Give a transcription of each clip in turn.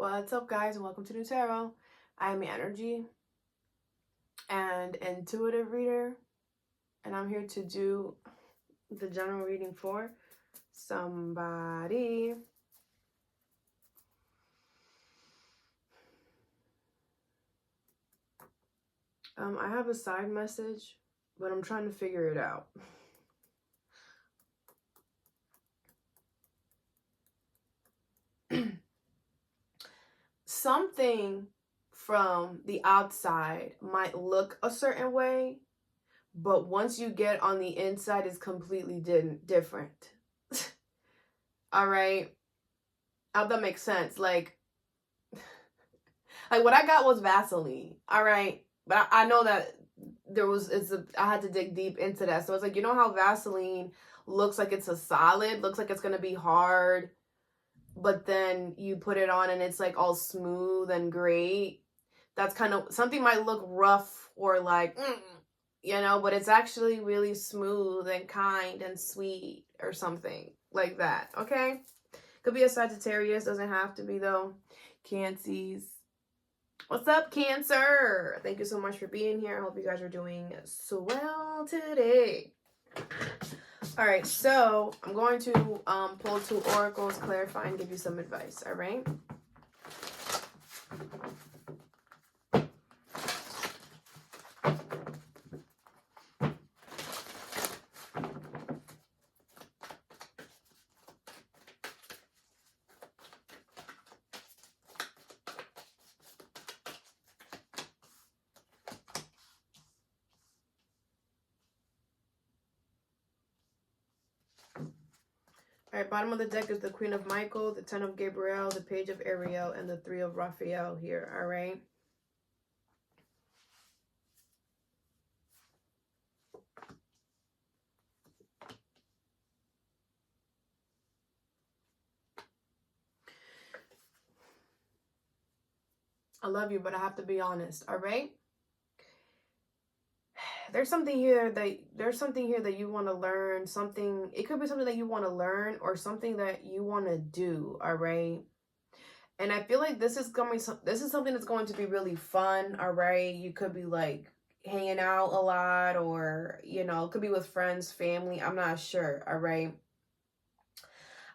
What's up, guys, and welcome to Nutarot. I am Energy and intuitive reader, and I'm here to do the general reading for somebody. I have a side message, but I'm trying to figure it out. Something from the outside might look a certain way, but once you get on the inside, it's completely different. All right? How that makes sense? Like what I got was Vaseline. All right? But I know that I had to dig deep into that. So it's like, you know how Vaseline looks like it's a solid, looks like it's going to be hard, but then you put it on and it's like all smooth and great. That's kind of, something might look rough or like, but it's actually really smooth and kind and sweet or something like that. Okay? Could be a Sagittarius, doesn't have to be though. Cancies. What's up, Cancer? Thank you so much for being here. I hope you guys are doing swell today. All right, so I'm going to pull 2 oracles, clarify, and give you some advice. All right. All right, bottom of the deck is the Queen of Michael, the 10 of Gabriel, the Page of Ariel, and the 3 of Raphael here, all right? I love you, but I have to be honest, all right? There's something here that you want to learn, something, it could be something that you want to learn or something that you want to do, all right? And I feel like this is something that's going to be really fun, all right? You could be like hanging out a lot, or it could be with friends, family, I'm not sure, all right?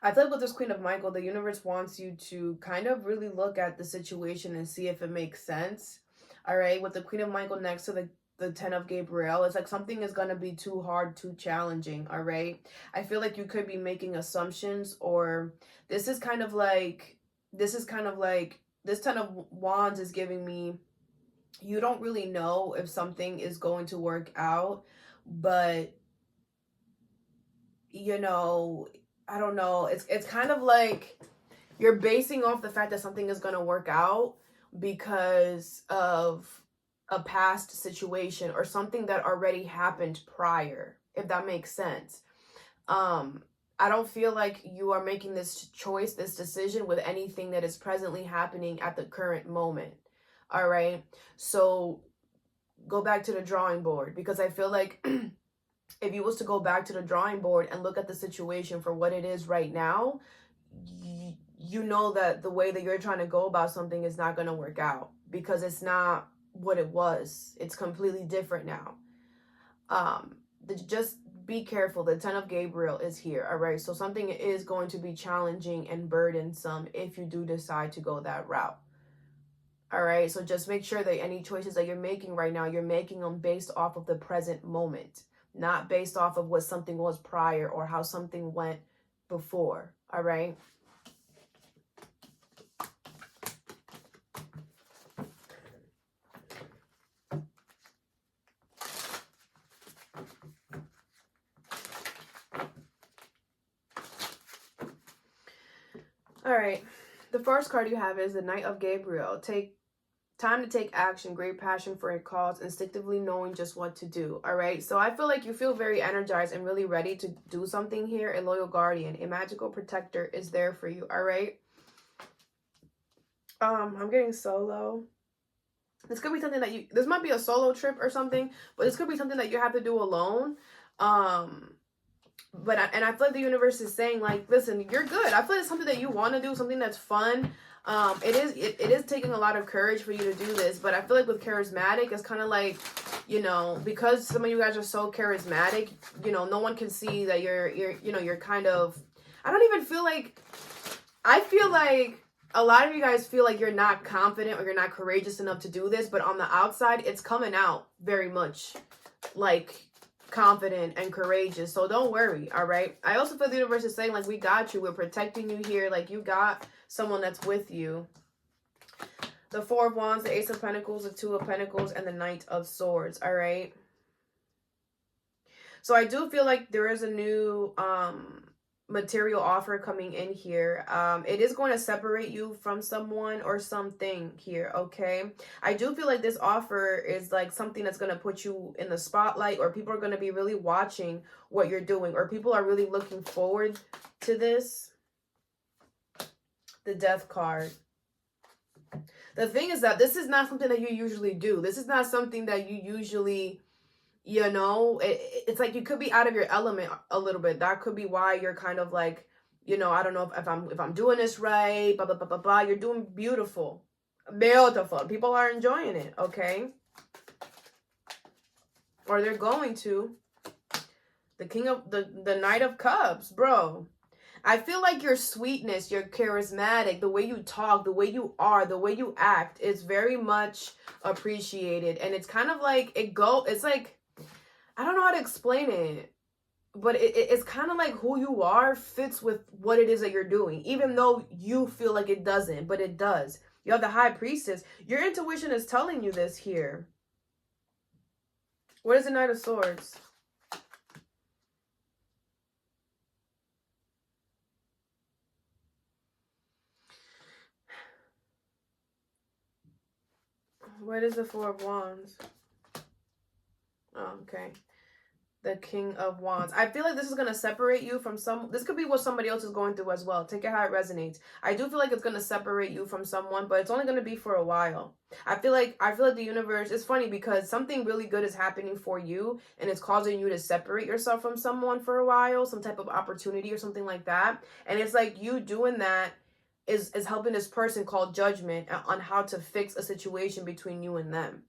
I feel like with this Queen of Michael, the universe wants you to kind of really look at the situation and see if it makes sense. All right, with the Queen of Michael next to the 10 of Gabriel, it's like something is going to be too hard, too challenging, all right? I feel like you could be making assumptions, or this is kind of like this 10 of Wands is giving me, you don't really know if something is going to work out, but I don't know. It's kind of like you're basing off the fact that something is going to work out because of a past situation or something that already happened prior, if that makes sense. I don't feel like you are making this choice, this decision with anything that is presently happening at the current moment. All right. So go back to the drawing board, because I feel like if you was to go back to the drawing board and look at the situation for what it is right now, you know that the way that you're trying to go about something is not going to work out, because it's not what it was. It's completely different now. Just be careful. The 10 of Gabriel is here, all right? So something is going to be challenging and burdensome if you do decide to go that route. All right, so just make sure that any choices that you're making right now, you're making them based off of the present moment, not based off of what something was prior or how something went before. All right. All right. The first card you have is the Knight of Gabriel. Time to take action, great passion for a cause, instinctively knowing just what to do. All right. So I feel like you feel very energized and really ready to do something here. A loyal guardian, a magical protector is there for you. All right. I'm getting solo. This could be something that this might be a solo trip or something, but this could be something that you have to do alone. But I feel like the universe is saying, like, listen, you're good. I feel like it's something that you want to do, something that's fun. It is taking a lot of courage for you to do this, but I feel like with charismatic, it's kind of like, because some of you guys are so charismatic, no one can see that you're kind of, I feel like a lot of you guys feel like you're not confident or you're not courageous enough to do this, but on the outside, it's coming out very much like confident and courageous. So don't worry, all right? I also feel the universe is saying, like, we got you. We're protecting you here. Like, you got someone that's with you. The Four of Wands, the Ace of Pentacles, the Two of Pentacles, and the Knight of Swords, all right? So I do feel like there is a new material offer coming in here. It is going to separate you from someone or something here, okay? I do feel like this offer is like something that's going to put you in the spotlight, or people are going to be really watching what you're doing, or people are really looking forward to this. The Death card. The thing is that this is not something that you usually do. This is not something that you usually, it's like you could be out of your element a little bit. That could be why you're kind of like, I don't know if I'm doing this right, blah, blah, blah, blah, blah. You're doing beautiful. Beautiful. People are enjoying it, okay? Or they're going to. The Knight of Cups, bro. I feel like your sweetness, your charismatic, the way you talk, the way you are, the way you act is very much appreciated. And it's kind of like, it's like, I don't know how to explain it, but it's kind of like who you are fits with what it is that you're doing, even though you feel like it doesn't, but it does. You have the High Priestess. Your intuition is telling you this here. What is the Knight of Swords? What is the Four of Wands? Oh, okay. The King of Wands. I feel like this is going to separate you from this could be what somebody else is going through as well. Take it how it resonates. I do feel like it's going to separate you from someone, but it's only going to be for a while. I feel like the universe, it's funny because something really good is happening for you and it's causing you to separate yourself from someone for a while, some type of opportunity or something like that. And it's like you doing that is helping this person called Judgment on how to fix a situation between you and them.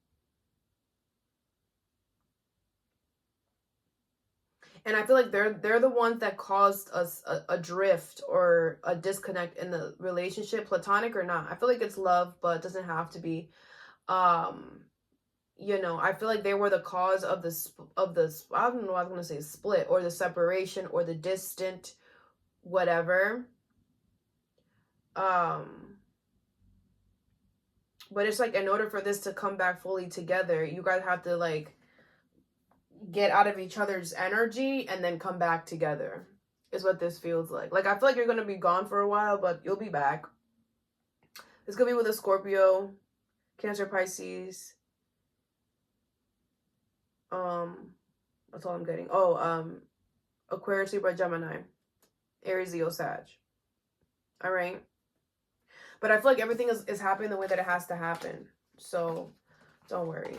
And I feel like they're the ones that caused us a drift or a disconnect in the relationship, platonic or not. I feel like it's love, but it doesn't have to be. I feel like they were the cause of this, I don't know what I was going to say, split or the separation or the distant whatever. But it's like, in order for this to come back fully together, you guys have to like get out of each other's energy and then come back together is what this feels like. Like, I feel like you're going to be gone for a while, but you'll be back. This could be with a Scorpio, Cancer, Pisces. That's all I'm getting. Aquarius, Libra, Gemini, Aries, Leo, Sag. All right. But I feel like everything is happening the way that it has to happen. So don't worry.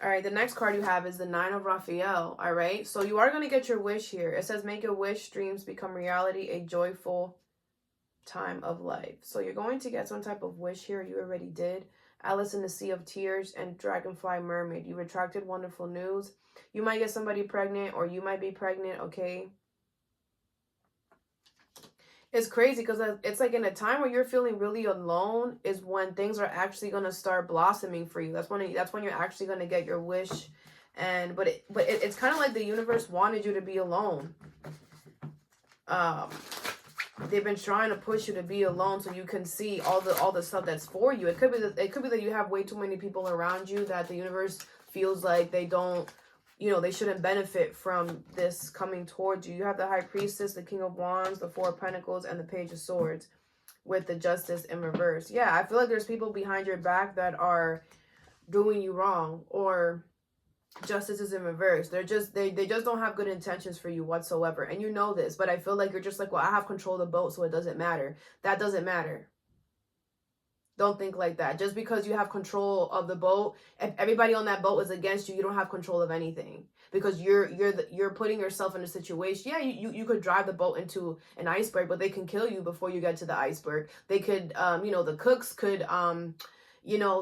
All right, the next card you have is the Nine of Raphael, all right? So you are going to get your wish here. It says, make a wish, dreams become reality, a joyful time of life. So you're going to get some type of wish here. You already did. Alice in the Sea of Tears and Dragonfly Mermaid. You retracted wonderful news. You might get somebody pregnant or you might be pregnant, okay? It's crazy because it's like in a time where you're feeling really alone is when things are actually going to start blossoming for you. That's when you're actually going to get your wish. But it's kind of like the universe wanted you to be alone. They've been trying to push you to be alone so you can see all the stuff that's for you. It could be that you have way too many people around you that the universe feels like they don't, they shouldn't benefit from this coming towards you. You have the High Priestess, the King of Wands, the Four of Pentacles, and the Page of Swords with the Justice in reverse. Yeah, I feel like there's people behind your back that are doing you wrong, or Justice is in reverse. They just don't have good intentions for you whatsoever. And you know this, but I feel like you're just like, well, I have control of the boat, so it doesn't matter. That doesn't matter. Don't think like that. Just because you have control of the boat, if everybody on that boat is against you, you don't have control of anything, because you're putting yourself in a situation. Yeah, you could drive the boat into an iceberg, but they can kill you before you get to the iceberg. They could, the cooks could,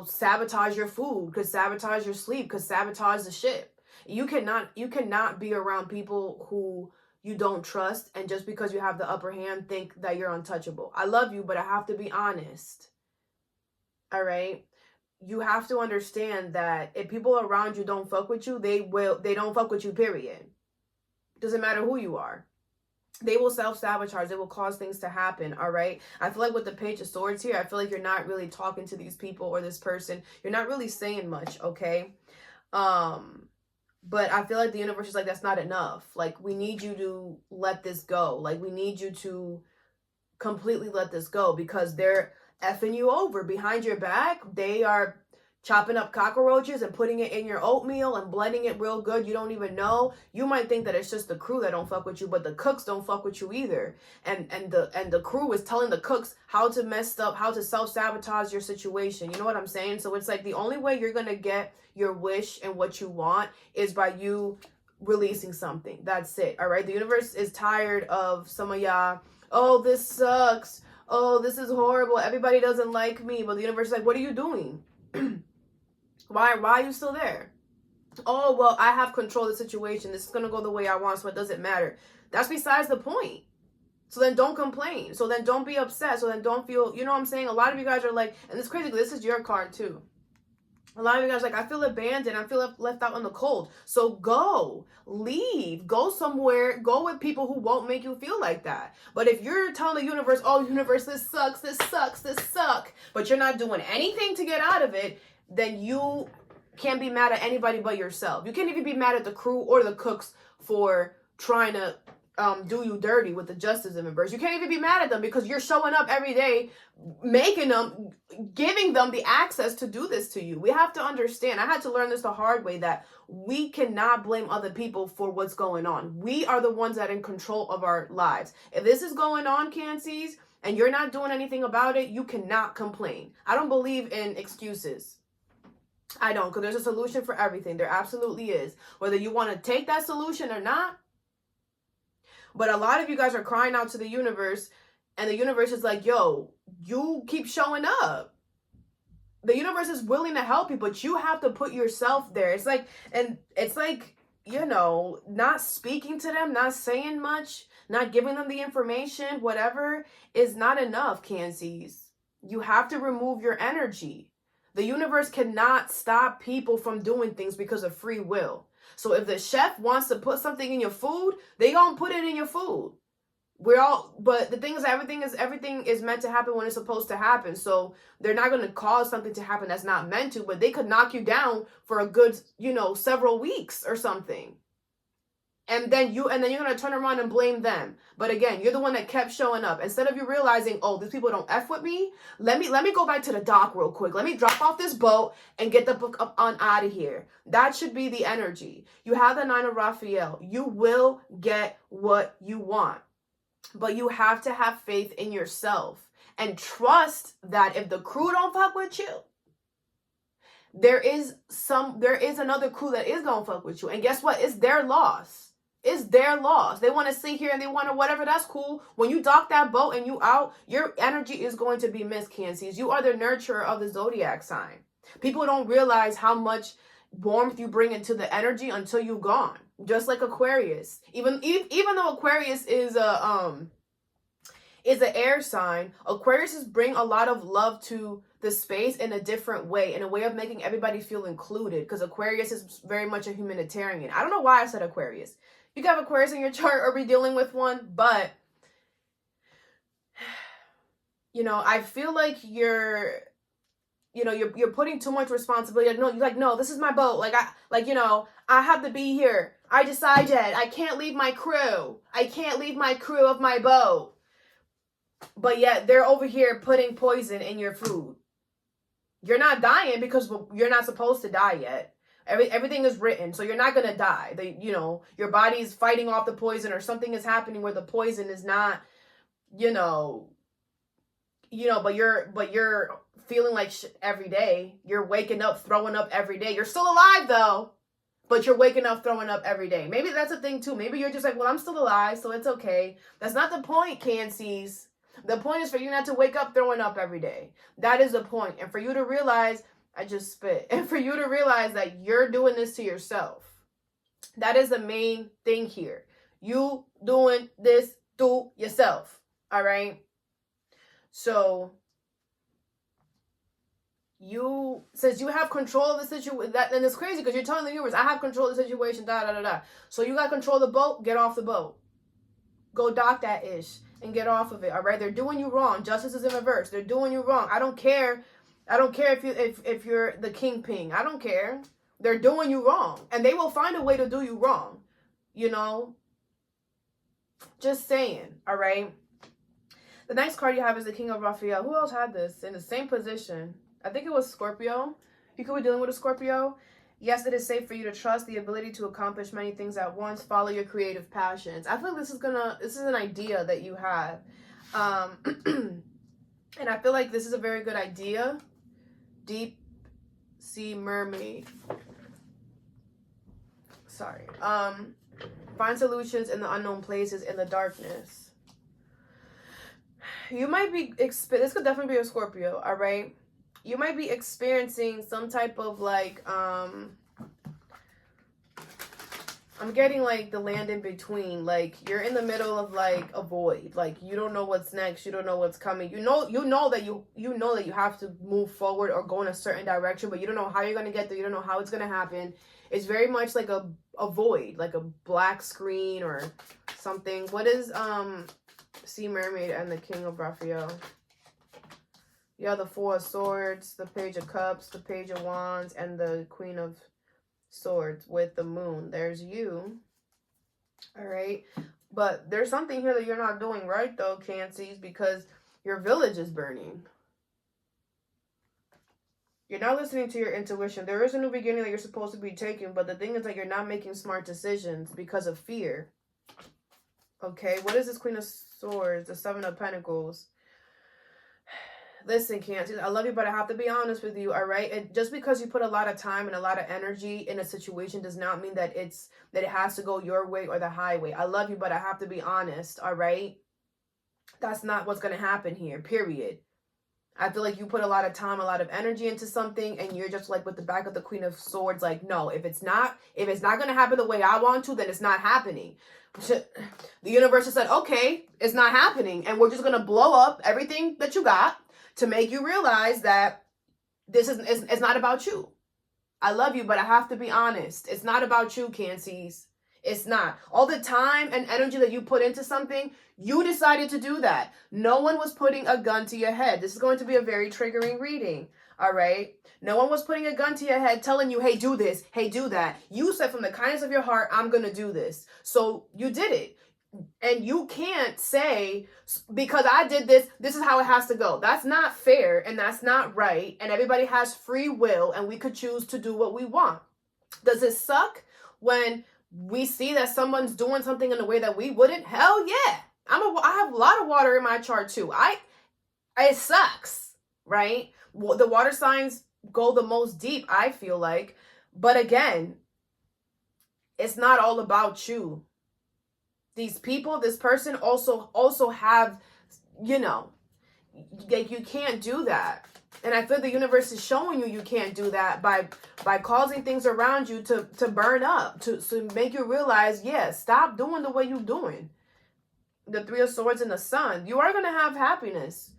sabotage your food, could sabotage your sleep, could sabotage the ship. You cannot be around people who you don't trust, and just because you have the upper hand, think that you're untouchable. I love you, but I have to be honest. All right. You have to understand that if people around you don't fuck with you, they don't fuck with you, period. Doesn't matter who you are. They will self-sabotage. They will cause things to happen. All right. I feel like with the Page of Swords here, I feel like you're not really talking to these people or this person. You're not really saying much. Okay. But I feel like the universe is like, that's not enough. Like, we need you to let this go. Like, we need you to completely let this go, because they're effing you over behind your back. They are chopping up cockroaches and putting it in your oatmeal and blending it real good. You don't even know. You might think that it's just the crew that don't fuck with you, but the cooks don't fuck with you either. And the crew is telling the cooks how to mess up, how to self-sabotage your situation. You know what I'm saying? So it's like the only way you're gonna get your wish and what you want is by you releasing something. That's it. All right. The universe is tired of some of y'all. Oh, this sucks. Oh, this is horrible. Everybody doesn't like me. But the universe is like, what are you doing? Why are you still there? Oh, well, I have control of the situation. This is going to go the way I want, so it doesn't matter. That's besides the point. So then don't complain. So then don't be upset. So then don't feel, you know what I'm saying? A lot of you guys are like, and it's crazy, this is your card too. A lot of you guys are like, I feel abandoned. I feel left out in the cold. So go, leave, go somewhere, go with people who won't make you feel like that. But if you're telling the universe, oh, universe, this sucks, this sucks, but you're not doing anything to get out of it, then you can't be mad at anybody but yourself. You can't even be mad at the crew or the cooks for trying to do you dirty with the justice in reverse. You can't even be mad at them because you're showing up every day, making them, giving them the access to do this to you. We have to understand. I had to learn this the hard way, that we cannot blame other people for what's going on. We are the ones that are in control of our lives. If this is going on, Cancies, and you're not doing anything about it, you cannot complain. I don't believe in excuses. I don't, because there's a solution for everything. There absolutely is. Whether you want to take that solution or not. But a lot of you guys are crying out to the universe, and the universe is like, yo, you keep showing up. The universe is willing to help you, but you have to put yourself there. It's like, not speaking to them, not saying much, not giving them the information, whatever, is not enough, Cancies. You have to remove your energy. The universe cannot stop people from doing things because of free will. So if the chef wants to put something in your food, they gonna put it in your food. But the thing is, everything is meant to happen when it's supposed to happen. So they're not gonna cause something to happen that's not meant to, but they could knock you down for a good, several weeks or something. And then you're gonna turn around and blame them. But again, you're the one that kept showing up. Instead of you realizing, oh, these people don't F with me, let me go back to the dock real quick. Let me drop off this boat and get the book up on out of here. That should be the energy. You have the 9 of Raphael. You will get what you want. But you have to have faith in yourself and trust that if the crew don't fuck with you, there is another crew that is gonna fuck with you. And guess what? It's their loss. It's their loss. They want to sit here and they want to whatever. That's cool. When you dock that boat and you out, your energy is going to be missed, Cancies. You are the nurturer of the zodiac sign. People don't realize how much warmth you bring into the energy until you're gone. Just like Aquarius. Even though Aquarius is an air sign, Aquariuses bring a lot of love to the space in a different way, in a way of making everybody feel included, because Aquarius is very much a humanitarian. I don't know why I said Aquarius. You can have Aquarius in your chart or be dealing with one, but I feel like you're putting too much responsibility. No, this is my boat. I have to be here. I decided I can't leave my crew. I can't leave my crew of my boat. But yet they're over here putting poison in your food. You're not dying because you're not supposed to die yet. Everything is written, so you're not gonna die. Your body is fighting off the poison, or something is happening where the poison is not, but you're feeling like shit every day. You're waking up, throwing up every day. You're still alive though, but you're waking up, throwing up every day. Maybe that's a thing too. Maybe you're just like, well, I'm still alive, so it's okay. That's not the point, Cancies. The point is for you not to wake up throwing up every day. That is the point. And for you to realize, I just spit. And for you to realize that you're doing this to yourself. That is the main thing here. You doing this to yourself. All right? So, since you have control of the situation, and it's crazy because you're telling the viewers, I have control of the situation, da, da, da, da. So you got control of the boat, get off the boat. Go dock that ish and get off of it, all right? They're doing you wrong. Justice is in reverse. They're doing you wrong. I don't care if you're the kingpin. I don't care. They're doing you wrong. And they will find a way to do you wrong. Just saying, all right? The next card you have is the King of Raphael. Who else had this in the same position? I think it was Scorpio. You could be dealing with a Scorpio. Yes, it is safe for you to trust the ability to accomplish many things at once. Follow your creative passions. I feel like this is an idea that you have. And I feel like this is a very good idea. Deep sea mermaid. Sorry. Find solutions in the unknown places in the darkness. You might be, this could definitely be a Scorpio, all right? You might be experiencing some type of like, I'm getting like the land in between. Like you're in the middle of like a void. Like you don't know what's next. You don't know what's coming. You know that you have to move forward or go in a certain direction, but you don't know how you're going to get there. You don't know how it's going to happen. It's very much like a void, like a black screen or something. What is Sea Mermaid and the King of Raphael? Yeah, the Four of Swords, the Page of Cups, the Page of Wands, and the Queen of Swords with the Moon. There's you. All right. But there's something here that you're not doing right, though, Cancies, because your village is burning. You're not listening to your intuition. There is a new beginning that you're supposed to be taking, but the thing is that you're not making smart decisions because of fear. Okay, what is this Queen of Swords? The Seven of Pentacles. Listen, Cancer, I love you, but I have to be honest with you, all right? Just because you put a lot of time and a lot of energy in a situation does not mean that it has to go your way or the highway. I love you, but I have to be honest, all right? That's not what's going to happen here, period. I feel like you put a lot of time, a lot of energy into something, and you're just like with the back of the Queen of Swords, like, no, if it's not going to happen the way I want to, then it's not happening. The universe has said, okay, it's not happening, and we're just going to blow up everything that you got to make you realize that this it's not about you. I love you, but I have to be honest. It's not about you, Cancies. It's not. All the time and energy that you put into something, you decided to do that. No one was putting a gun to your head. This is going to be a very triggering reading, all right? No one was putting a gun to your head telling you, hey, do this, hey, do that. You said from the kindness of your heart, I'm going to do this. So you did it. And you can't say, because I did this, this is how it has to go. That's not fair and that's not right. And everybody has free will and we could choose to do what we want. Does it suck when we see that someone's doing something in a way that we wouldn't? Hell yeah. I have a lot of water in my chart too. It sucks, right? The water signs go the most deep, I feel like. But again, it's not all about you. These people, this person also have, like you can't do that. And I feel the universe is showing you can't do that by causing things around you to burn up, to make you realize, stop doing the way you're doing. The Three of Swords and the Sun. You are going to have happiness.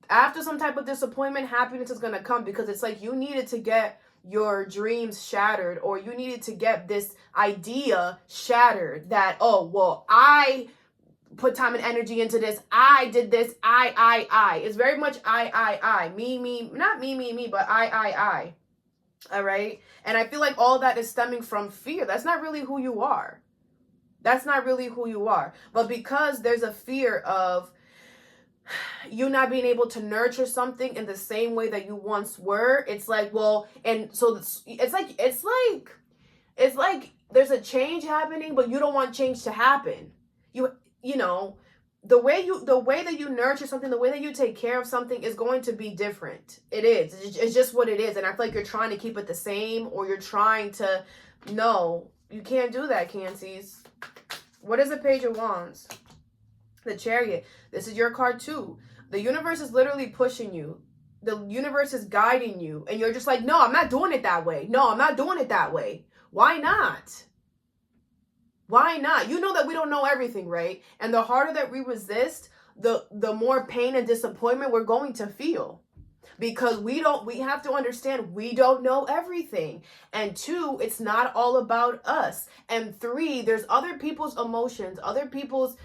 After some type of disappointment, happiness is going to come because it's like you needed to get your dreams shattered, or you needed to get this idea shattered that, oh, well, I put time and energy into this. I did this. I. It's very much I. Me, not me, but I. All right. And I feel like all that is stemming from fear. That's not really who you are. That's not really who you are. But because there's a fear of you not being able to nurture something in the same way that you once were, it's like, well, and so it's like there's a change happening, but you don't want change to happen. You know, the way that you nurture something, the way that you take care of something is going to be different. It is. It's just what it is. And I feel like you're trying to keep it the same, or you're trying to, no, you can't do that, Cancies. What is the Page of Wands? The Chariot. This is your card too. The universe is literally pushing you. The universe is guiding you. And you're just like, no, I'm not doing it that way. No, I'm not doing it that way. Why not? Why not? You know that we don't know everything, right? And the harder that we resist, the more pain and disappointment we're going to feel. Because we have to understand we don't know everything. And 2, it's not all about us. And 3, there's other people's emotions, other people's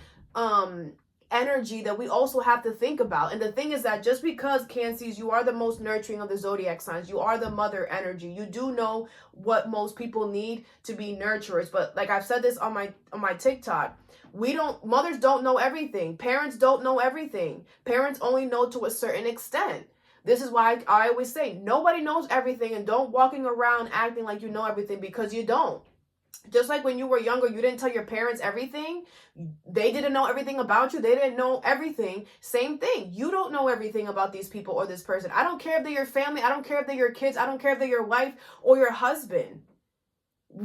energy that we also have to think about. And the thing is that just because, Cancer, you are the most nurturing of the zodiac signs, you are the mother energy, you do know what most people need to be nurturers. But like I've said this on my TikTok, mothers don't know everything. Parents don't know everything. Parents only know to a certain extent. This is why I always say nobody knows everything, and don't walking around acting like you know everything, because you don't. Just like when you were younger, you didn't tell your parents everything. They didn't know everything about you. They didn't know everything. Same thing. You don't know everything about these people or this person. I don't care if they're your family. I don't care if they're your kids. I don't care if they're your wife or your husband.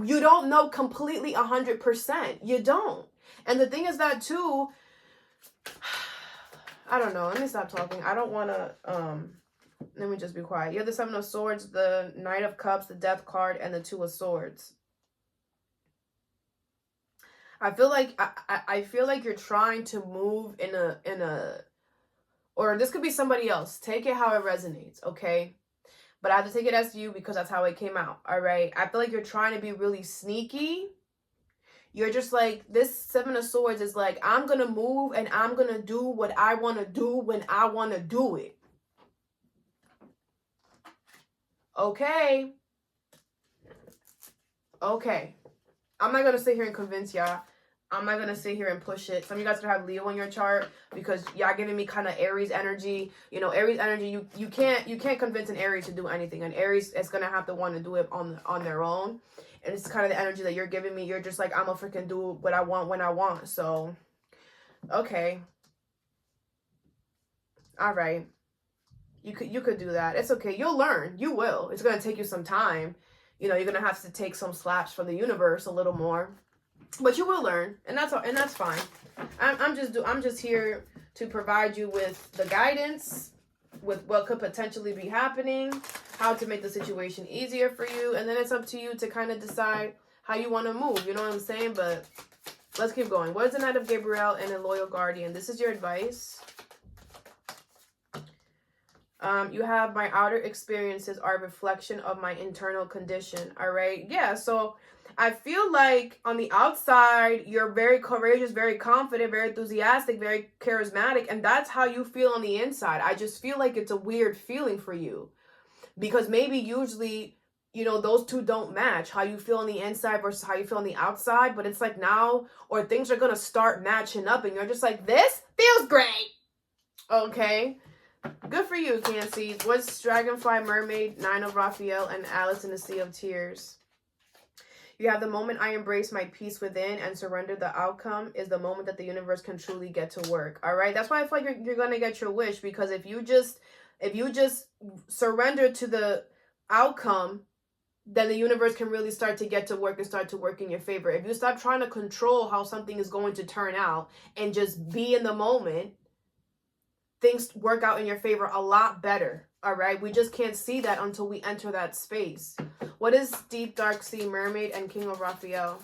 You don't know completely 100%. You don't. And the thing is that too, I don't know. Let me stop talking. I don't want to, let me just be quiet. You have the 7 of Swords, the Knight of Cups, the Death card, and the 2 of Swords. I feel like I feel like you're trying to move in a or this could be somebody else. Take it how it resonates, okay? But I have to take it as you because that's how it came out, all right? I feel like you're trying to be really sneaky. You're just like, this 7 of Swords is like, I'm going to move and I'm going to do what I want to do when I want to do it. Okay. Okay. I'm not going to sit here and convince y'all. I'm not going to sit here and push it. Some of you guys could have Leo in your chart because y'all giving me kind of Aries energy. You know, Aries energy, you can't convince an Aries to do anything. An Aries is going to have to want to do it on their own. And it's kind of the energy that you're giving me. You're just like, I'm going to freaking do what I want when I want. So, okay. All right. You could do that. It's okay. You'll learn. You will. It's going to take you some time. You know, you're going to have to take some slaps from the universe a little more. But you will learn, and that's fine. I'm just here to provide you with the guidance, with what could potentially be happening, how to make the situation easier for you, and then it's up to you to kind of decide how you want to move. You know what I'm saying? But let's keep going. What is the Knight of Gabriel and a Loyal Guardian? This is your advice. You have my outer experiences are a reflection of my internal condition. All right. Yeah. So I feel like on the outside, you're very courageous, very confident, very enthusiastic, very charismatic. And that's how you feel on the inside. I just feel like it's a weird feeling for you because maybe usually, you know, those two don't match, how you feel on the inside versus how you feel on the outside. But it's like now, or things are going to start matching up and you're just like, this feels great. Okay. Good for you, Cancer. What's Dragonfly, Mermaid, 9 of Raphael, and Alice in the Sea of Tears? You have the moment I embrace my peace within and surrender the outcome is the moment that the universe can truly get to work. All right. That's why I feel like you're going to get your wish, because if you just surrender to the outcome, then the universe can really start to get to work and start to work in your favor. If you stop trying to control how something is going to turn out and just be in the moment, things work out in your favor a lot better. All right. We just can't see that until we enter that space. What is Deep Dark Sea, Mermaid, and King of Raphael?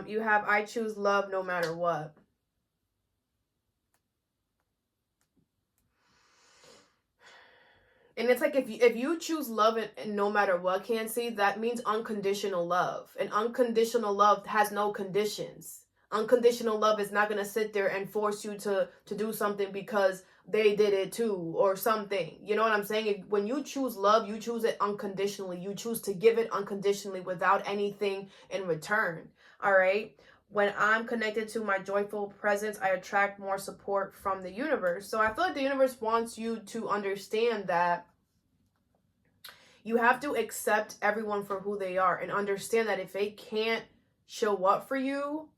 You have I choose love no matter what. And it's like if you choose love and no matter what, Cancer, that means unconditional love. And unconditional love has no conditions. Unconditional love is not going to sit there and force you to do something because they did it too or something. You know what I'm saying? When you choose love, you choose it unconditionally. You choose to give it unconditionally without anything in return. All right? When I'm connected to my joyful presence, I attract more support from the universe. So I feel like the universe wants you to understand that you have to accept everyone for who they are and understand that if they can't show up for you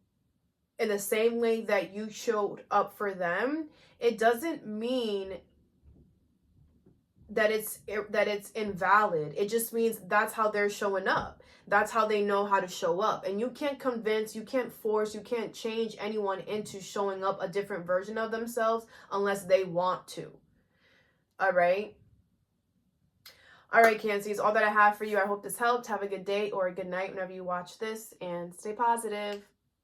in the same way that you showed up for them, it doesn't mean that it's invalid. It just means that's how they're showing up. That's how they know how to show up. And you can't convince, you can't force, you can't change anyone into showing up a different version of themselves unless they want to. All right? All right, Cancies, all that I have for you. I hope this helped. Have a good day or a good night whenever you watch this, and stay positive.